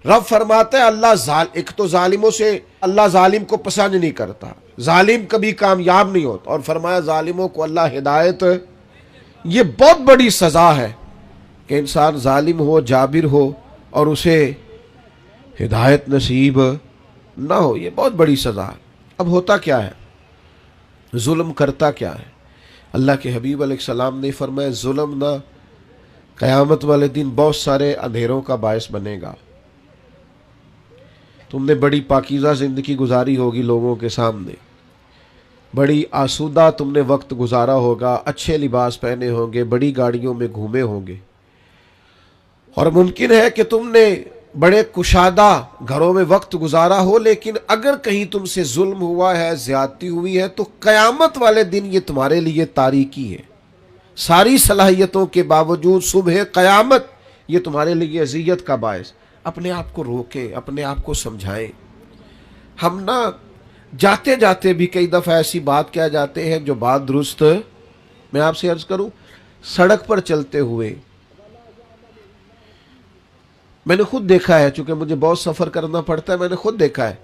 رب فرماتا ہے ایک تو ظالموں سے اللہ ظالم کو پسند نہیں کرتا، ظالم کبھی کامیاب نہیں ہوتا، اور فرمایا ظالموں کو اللہ ہدایت، یہ بہت بڑی سزا ہے کہ انسان ظالم ہو، جابر ہو اور اسے ہدایت نصیب نہ ہو، یہ بہت بڑی سزا ہے۔ اب ہوتا کیا ہے، ظلم کرتا کیا ہے؟ اللہ کے حبیب علیہ السلام نے فرمایا ظلم نہ قیامت والے دن بہت سارے اندھیروں کا باعث بنے گا۔ تم نے بڑی پاکیزہ زندگی گزاری ہوگی لوگوں کے سامنے، بڑی آسودہ تم نے وقت گزارا ہوگا، اچھے لباس پہنے ہوں گے، بڑی گاڑیوں میں گھومے ہوں گے، اور ممکن ہے کہ تم نے بڑے کشادہ گھروں میں وقت گزارا ہو، لیکن اگر کہیں تم سے ظلم ہوا ہے، زیادتی ہوئی ہے، تو قیامت والے دن یہ تمہارے لیے تاریکی ہے۔ ساری صلاحیتوں کے باوجود صبح قیامت یہ تمہارے لیے اذیت کا باعث۔ اپنے آپ کو روکیں، اپنے آپ کو سمجھائیں۔ ہم نا جاتے جاتے بھی کئی دفعہ ایسی بات کہہ جاتے ہیں جو بات درست، میں آپ سے عرض کروں، سڑک پر چلتے ہوئے میں نے خود دیکھا ہے، چونکہ مجھے بہت سفر کرنا پڑتا ہے، میں نے خود دیکھا ہے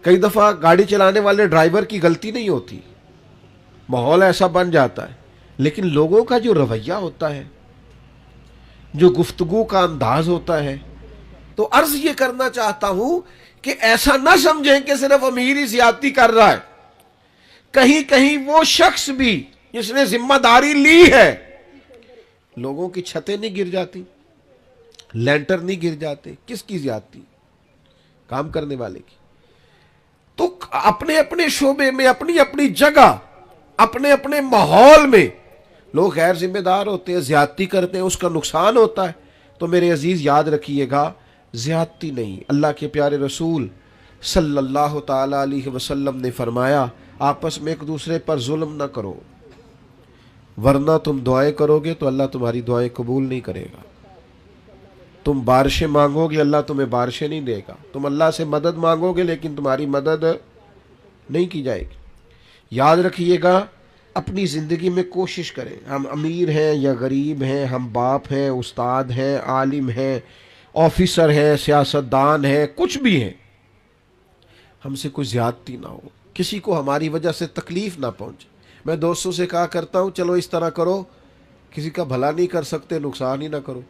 کئی دفعہ گاڑی چلانے والے ڈرائیور کی غلطی نہیں ہوتی، ماحول ایسا بن جاتا ہے، لیکن لوگوں کا جو رویہ ہوتا ہے، جو گفتگو کا انداز ہوتا ہے، تو عرض یہ کرنا چاہتا ہوں کہ ایسا نہ سمجھیں کہ صرف امیر ہی زیادتی کر رہا ہے، کہیں کہیں وہ شخص بھی جس نے ذمہ داری لی ہے، لوگوں کی چھتیں نہیں گر جاتی، لینٹر نہیں گر جاتے، کس کی زیادتی؟ کام کرنے والے کی۔ تو اپنے اپنے شعبے میں، اپنی اپنی جگہ، اپنے اپنے ماحول میں لوگ غیر ذمہ دار ہوتے ہیں، زیادتی کرتے ہیں، اس کا نقصان ہوتا ہے۔ تو میرے عزیز یاد رکھیے گا، زیادتی نہیں۔ اللہ کے پیارے رسول صلی اللہ تعالی علیہ وسلم نے فرمایا آپس میں ایک دوسرے پر ظلم نہ کرو، ورنہ تم دعائیں کرو گے تو اللہ تمہاری دعائیں قبول نہیں کرے گا۔ تم بارشیں مانگو گے، اللہ تمہیں بارشیں نہیں دے گا۔ تم اللہ سے مدد مانگو گے لیکن تمہاری مدد نہیں کی جائے گی۔ یاد رکھیے گا، اپنی زندگی میں کوشش کریں، ہم امیر ہیں یا غریب ہیں، ہم باپ ہیں، استاد ہیں، عالم ہیں، آفیسر ہیں، سیاستدان ہیں، کچھ بھی ہیں، ہم سے کوئی زیادتی نہ ہو، کسی کو ہماری وجہ سے تکلیف نہ پہنچے۔ میں دوستوں سے کہا کرتا ہوں چلو اس طرح کرو، کسی کا بھلا نہیں کر سکتے نقصان ہی نہ کرو،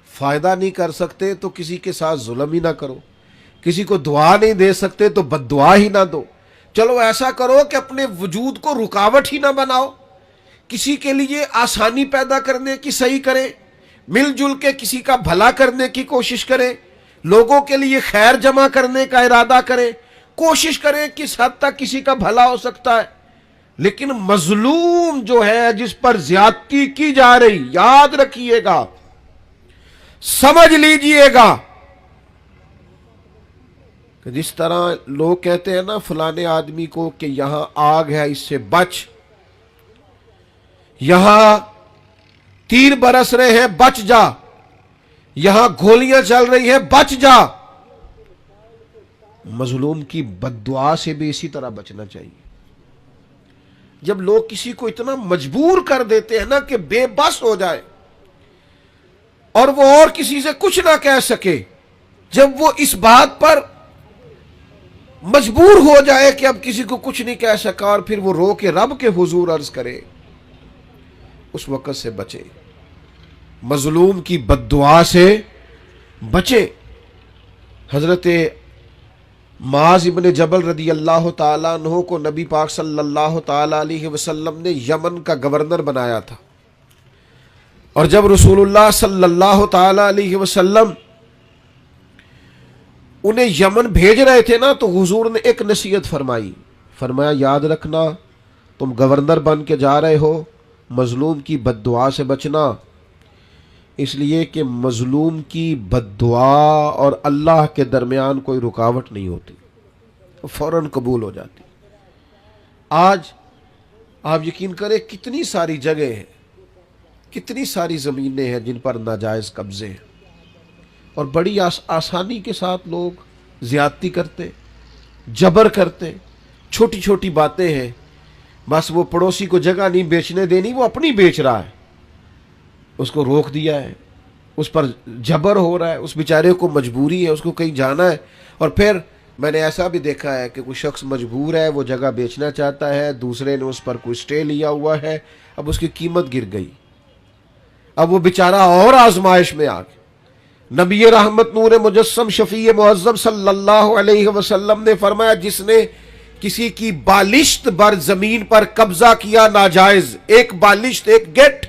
فائدہ نہیں کر سکتے تو کسی کے ساتھ ظلم ہی نہ کرو، کسی کو دعا نہیں دے سکتے تو بد دعا ہی نہ دو۔ چلو ایسا کرو کہ اپنے وجود کو رکاوٹ ہی نہ بناؤ، کسی کے لیے آسانی پیدا کرنے کی صحیح کریں، مل جل کے کسی کا بھلا کرنے کی کوشش کریں، لوگوں کے لیے خیر جمع کرنے کا ارادہ کریں، کوشش کریں کس حد تک کسی کا بھلا ہو سکتا ہے۔ لیکن مظلوم جو ہے، جس پر زیادتی کی جا رہی، یاد رکھیے گا، سمجھ لیجئے گا کہ جس طرح لوگ کہتے ہیں نا فلانے آدمی کو کہ یہاں آگ ہے، اس سے بچ، یہاں تیر برس رہے ہیں بچ جا، یہاں گولیاں چل رہی ہیں بچ جا۔ مظلوم کی بد دعا سے بھی اسی طرح بچنا چاہیے۔ جب لوگ کسی کو اتنا مجبور کر دیتے ہیں نا کہ بے بس ہو جائے اور وہ اور کسی سے کچھ نہ کہہ سکے، جب وہ اس بات پر مجبور ہو جائے کہ اب کسی کو کچھ نہیں کہہ سکا اور پھر وہ رو کے رب کے حضور عرض کرے، اس وقت سے بچے، مظلوم کی بد دعا سے بچے۔ حضرت معاذ ابن جبل رضی اللہ تعالیٰ عنہ کو نبی پاک صلی اللہ تعالیٰ علیہ وسلم نے یمن کا گورنر بنایا تھا، اور جب رسول اللہ صلی اللہ تعالیٰ علیہ وسلم انہیں یمن بھیج رہے تھے نا، تو حضور نے ایک نصیحت فرمائی، فرمایا یاد رکھنا تم گورنر بن کے جا رہے ہو، مظلوم کی بد دعا سے بچنا، اس لیے کہ مظلوم کی بد دعا اور اللہ کے درمیان کوئی رکاوٹ نہیں ہوتی، فوراً قبول ہو جاتی۔ آج آپ یقین کریں کتنی ساری جگہیں ہیں، کتنی ساری زمینیں ہیں جن پر ناجائز قبضے ہیں، اور بڑی آسانی کے ساتھ لوگ زیادتی کرتے، جبر کرتے، چھوٹی چھوٹی باتیں ہیں، بس وہ پڑوسی کو جگہ نہیں بیچنے دینی، وہ اپنی بیچ رہا ہے، اس کو روک دیا ہے، اس پر جبر ہو رہا ہے، اس بیچارے کو مجبوری ہے، اس کو کہیں جانا ہے، اور پھر میں نے ایسا بھی دیکھا ہے کہ کوئی شخص مجبور ہے، وہ جگہ بیچنا چاہتا ہے، دوسرے نے اس پر کوئی اسٹے لیا ہوا ہے، اب اس کی قیمت گر گئی، اب وہ بیچارہ اور آزمائش میں آ گیا۔ نبی رحمت نور مجسم شفیع معظم صلی اللہ علیہ وسلم نے فرمایا جس نے کسی کی بالشت بر زمین پر قبضہ کیا ناجائز، ایک بالشت، ایک گٹ،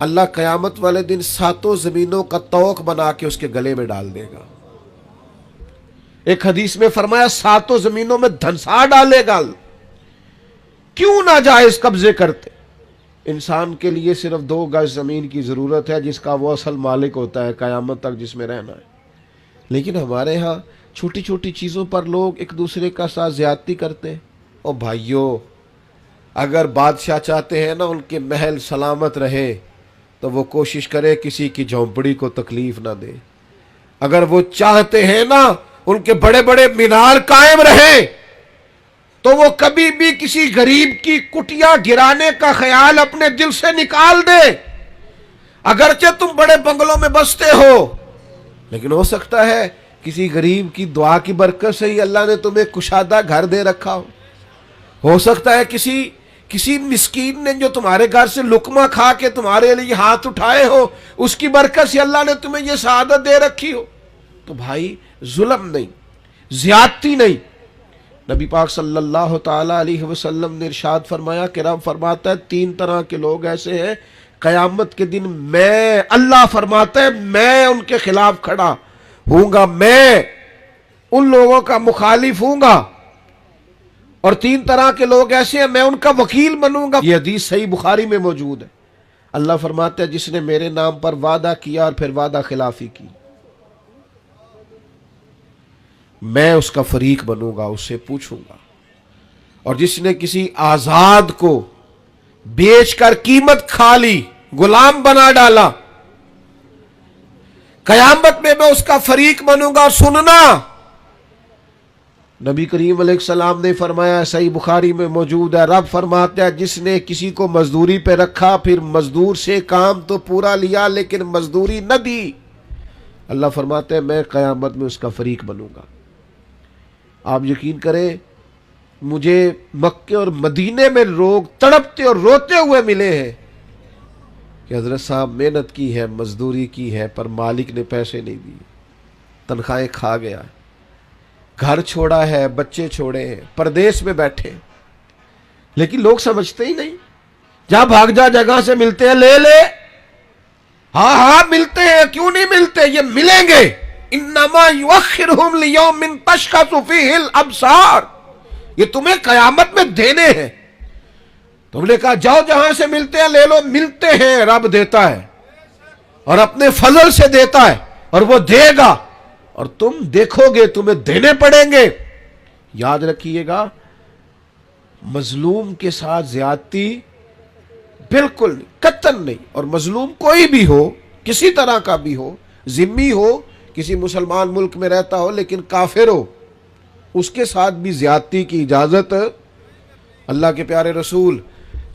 اللہ قیامت والے دن 7 زمینوں کا طوق بنا کے اس کے گلے میں ڈال دے گا۔ ایک حدیث میں فرمایا 7 زمینوں میں دھنسا ڈالے گا۔ کیوں ناجائز قبضے کرتے؟ انسان کے لیے صرف 2 گز زمین کی ضرورت ہے جس کا وہ اصل مالک ہوتا ہے قیامت تک، جس میں رہنا ہے۔ لیکن ہمارے ہاں چھوٹی چھوٹی چیزوں پر لوگ ایک دوسرے کا ساتھ زیادتی کرتے ہیں۔ اور بھائیوں، اگر بادشاہ چاہتے ہیں نا ان کے محل سلامت رہے تو وہ کوشش کرے کسی کی جھونپڑی کو تکلیف نہ دے۔ اگر وہ چاہتے ہیں نا ان کے بڑے بڑے مینار قائم رہیں تو وہ کبھی بھی کسی غریب کی کٹیا گرانے کا خیال اپنے دل سے نکال دے۔ اگرچہ تم بڑے بنگلوں میں بستے ہو، لیکن ہو سکتا ہے کسی غریب کی دعا کی برکت سے ہی اللہ نے تمہیں کشادہ گھر دے رکھا ہو سکتا ہے کسی مسکین نے جو تمہارے گھر سے لقمہ کھا کے تمہارے لیے ہاتھ اٹھائے ہو، اس کی برکت سے اللہ نے تمہیں یہ سعادت دے رکھی ہو۔ تو بھائی ظلم نہیں، زیادتی نہیں۔ نبی پاک صلی اللہ تعالی علیہ وسلم نے ارشاد فرمایا کہ رب فرماتا ہے 3 طرح کے لوگ ایسے ہیں قیامت کے دن میں، اللہ فرماتا ہے میں ان کے خلاف کھڑا ہوں گا، میں ان لوگوں کا مخالف ہوں گا، اور 3 طرح کے لوگ ایسے ہیں میں ان کا وکیل بنوں گا۔ یہ حدیث صحیح بخاری میں موجود ہے۔ اللہ فرماتا ہے جس نے میرے نام پر وعدہ کیا اور پھر وعدہ خلافی کی، میں اس کا فریق بنوں گا، اس سے پوچھوں گا۔ اور جس نے کسی آزاد کو بیچ کر قیمت کھا لی، غلام بنا ڈالا، قیامت میں میں اس کا فریق بنوں گا۔ اور سننا، نبی کریم علیہ السلام نے فرمایا، صحیح بخاری میں موجود ہے، رب فرماتا ہے جس نے کسی کو مزدوری پہ رکھا پھر مزدور سے کام تو پورا لیا لیکن مزدوری نہ دی، اللہ فرماتا ہے میں قیامت میں اس کا فریق بنوں گا۔ آپ یقین کریں مجھے مکے اور مدینے میں لوگ تڑپتے اور روتے ہوئے ملے ہیں کہ حضرت صاحب محنت کی ہے، مزدوری کی ہے، پر مالک نے پیسے نہیں دیے، تنخواہیں کھا گیا، گھر چھوڑا ہے، بچے چھوڑے ہیں، پردیس میں بیٹھے، لیکن لوگ سمجھتے ہی نہیں۔ جہاں بھاگ جا جگہ سے ملتے ہیں لے لے، ہاں ملتے ہیں، کیوں نہیں ملتے، یہ ملیں گے۔ انما یؤخرہم لیوم تشخص فیہ الابصار، یہ تمہیں قیامت میں دینے ہیں۔ تم نے کہا جاؤ جہاں سے ملتے ہیں لے لو، ملتے ہیں، رب دیتا ہے اور اپنے فضل سے دیتا ہے اور وہ دے گا، اور تم دیکھو گے تمہیں دینے پڑیں گے۔ یاد رکھیے گا، مظلوم کے ساتھ زیادتی بالکل نہیں، قطعاً نہیں۔ اور مظلوم کوئی بھی ہو، کسی طرح کا بھی ہو، ذمی ہو، کسی مسلمان ملک میں رہتا ہو لیکن کافر ہو، اس کے ساتھ بھی زیادتی کی اجازت اللہ کے پیارے رسول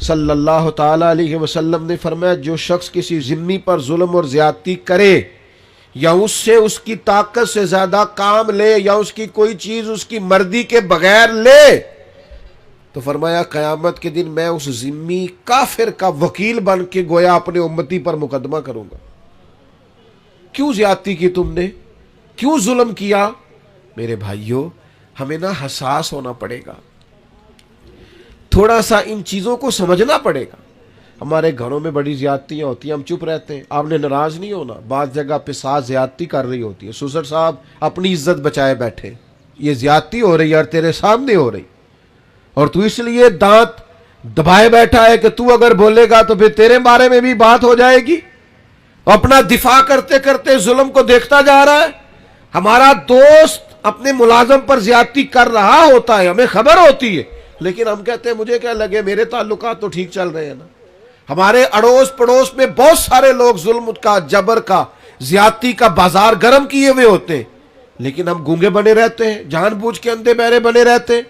صلی اللہ تعالی علیہ وسلم نے فرمایا جو شخص کسی ذمی پر ظلم اور زیادتی کرے یا اس سے اس کی طاقت سے زیادہ کام لے یا اس کی کوئی چیز اس کی مرضی کے بغیر لے، تو فرمایا قیامت کے دن میں اس ذمی کافر کا وکیل بن کے گویا اپنے امتی پر مقدمہ کروں گا۔ کیوں زیادتی کی تم نے، کیوں ظلم کیا؟ میرے بھائیوں، ہمیں نا حساس ہونا پڑے گا، تھوڑا سا ان چیزوں کو سمجھنا پڑے گا۔ ہمارے گھروں میں بڑی زیادتیاں ہوتی ہیں، ہم چپ رہتے ہیں، آپ نے ناراض نہیں ہونا۔ بعض جگہ پہ ساس زیادتی کر رہی ہوتی ہے، سسر صاحب اپنی عزت بچائے بیٹھے، یہ زیادتی ہو رہی ہے اور تیرے سامنے ہو رہی، اور تو اس لیے دانت دبائے بیٹھا ہے کہ تو اگر بولے گا تو پھر تیرے بارے میں بھی بات ہو جائے گی، اپنا دفاع کرتے کرتے ظلم کو دیکھتا جا رہا ہے۔ ہمارا دوست اپنے ملازم پر زیادتی کر رہا ہوتا ہے، ہمیں خبر ہوتی ہے، لیکن ہم کہتے ہیں مجھے کیا لگے، میرے تعلقات تو ٹھیک چل رہے ہیں نا۔ ہمارے اڑوس پڑوس میں بہت سارے لوگ ظلم کا، جبر کا، زیادتی کا بازار گرم کیے ہوئے ہوتے ہیں، لیکن ہم گونگے بنے رہتے ہیں، جان بوجھ کے اندھے بہرے بنے رہتے ہیں۔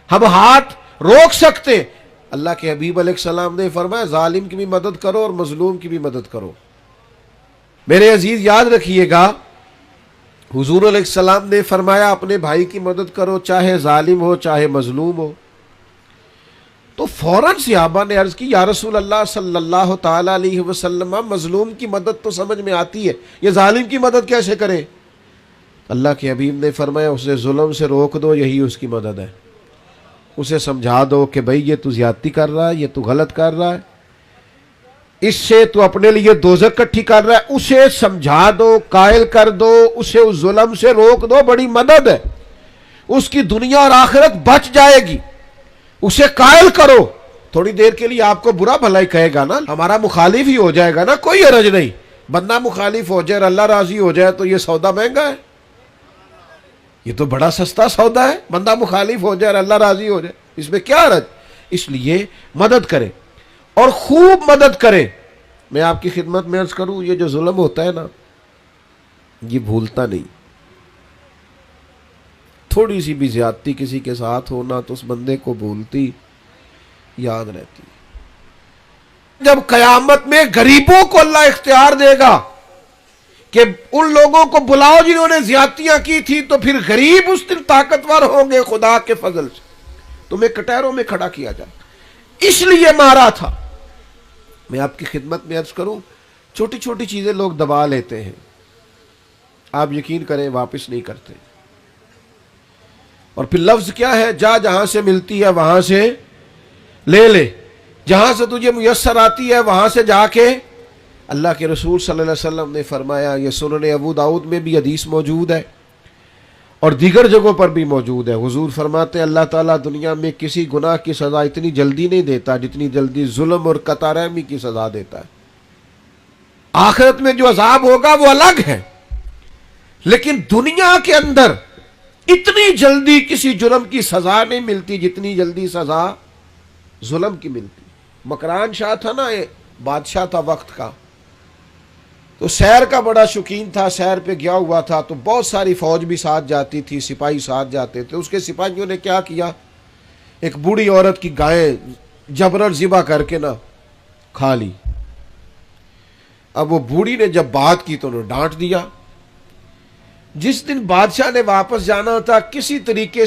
ہم ہاتھ روک سکتے ہیں۔ اللہ کے حبیب علیہ السلام نے فرمایا ظالم کی بھی مدد کرو اور مظلوم کی بھی مدد کرو۔ میرے عزیز یاد رکھیے گا، حضور علیہ السلام نے فرمایا اپنے بھائی کی مدد کرو، چاہے ظالم ہو چاہے مظلوم ہو۔ تو فوراً صحابہ نے عرض کی یا رسول اللہ صلی اللہ تعالی علیہ وسلم، مظلوم کی مدد تو سمجھ میں آتی ہے، یہ ظالم کی مدد کیسے کرے؟ اللہ کے حبیب نے فرمایا اسے ظلم سے روک دو، یہی اس کی مدد ہے۔ اسے سمجھا دو کہ بھئی یہ تو زیادتی کر رہا ہے، یہ تو غلط کر رہا ہے، اس سے تو اپنے لیے دوزخ کٹھی کر رہا ہے، اسے سمجھا دو، قائل کر دو، اسے اس ظلم سے روک دو، بڑی مدد ہے، اس کی دنیا اور آخرت بچ جائے گی، اسے قائل کرو۔ تھوڑی دیر کے لیے آپ کو برا بھلائی کہے گا نا، ہمارا مخالف ہی ہو جائے گا نا، کوئی حرج نہیں، بندہ مخالف ہو جائے اور اللہ راضی ہو جائے تو یہ سودا مہنگا ہے، یہ تو بڑا سستا سودا ہے، بندہ مخالف ہو جائے اور اللہ راضی ہو جائے، اس میں کیا حرج؟ اس لیے مدد کرے اور خوب مدد کرے۔ میں آپ کی خدمت میں عرض کروں، یہ جو ظلم ہوتا ہے نا، یہ بھولتا نہیں، تھوڑی سی بھی زیادتی کسی کے ساتھ ہونا تو اس بندے کو بھولتی یاد رہتی۔ جب قیامت میں غریبوں کو اللہ اختیار دے گا کہ ان لوگوں کو بلاؤ جنہوں نے زیادتیاں کی تھی، تو پھر غریب اس دن طاقتور ہوں گے خدا کے فضل سے، تمہیں کٹہروں میں کھڑا کیا جائے، اس لیے مارا تھا۔ میں آپ کی خدمت میں عرض کروں، چھوٹی چھوٹی چیزیں لوگ دبا لیتے ہیں، آپ یقین کریں واپس نہیں کرتے، اور پھر لفظ کیا ہے، جا جہاں سے ملتی ہے وہاں سے لے لے، جہاں سے تجھے میسر آتی ہے وہاں سے جا کے۔ اللہ کے رسول صلی اللہ علیہ وسلم نے فرمایا، یہ سنن ابو داؤد میں بھی حدیث موجود ہے اور دیگر جگہوں پر بھی موجود ہے، حضور فرماتے ہیں اللہ تعالیٰ دنیا میں کسی گناہ کی سزا اتنی جلدی نہیں دیتا جتنی جلدی ظلم اور قطع رحمی کی سزا دیتا ہے۔ آخرت میں جو عذاب ہوگا وہ الگ ہے، لیکن دنیا کے اندر اتنی جلدی کسی جرم کی سزا نہیں ملتی جتنی جلدی سزا ظلم کی ملتی۔ مکران شاہ تھا نا، بادشاہ تھا وقت کا، تو سیر کا بڑا شوقین تھا، سیر پہ گیا ہوا تھا تو بہت ساری فوج بھی ساتھ جاتی تھی، سپاہی ساتھ جاتے تھے۔ اس کے سپاہیوں نے کیا کیا، ایک بوڑھی عورت کی گائے جبرن ذبح کر کے نا کھا لی۔ اب وہ بوڑھی نے جب بات کی تو انہوں نے ڈانٹ دیا۔ جس دن بادشاہ نے واپس جانا تھا، کسی طریقے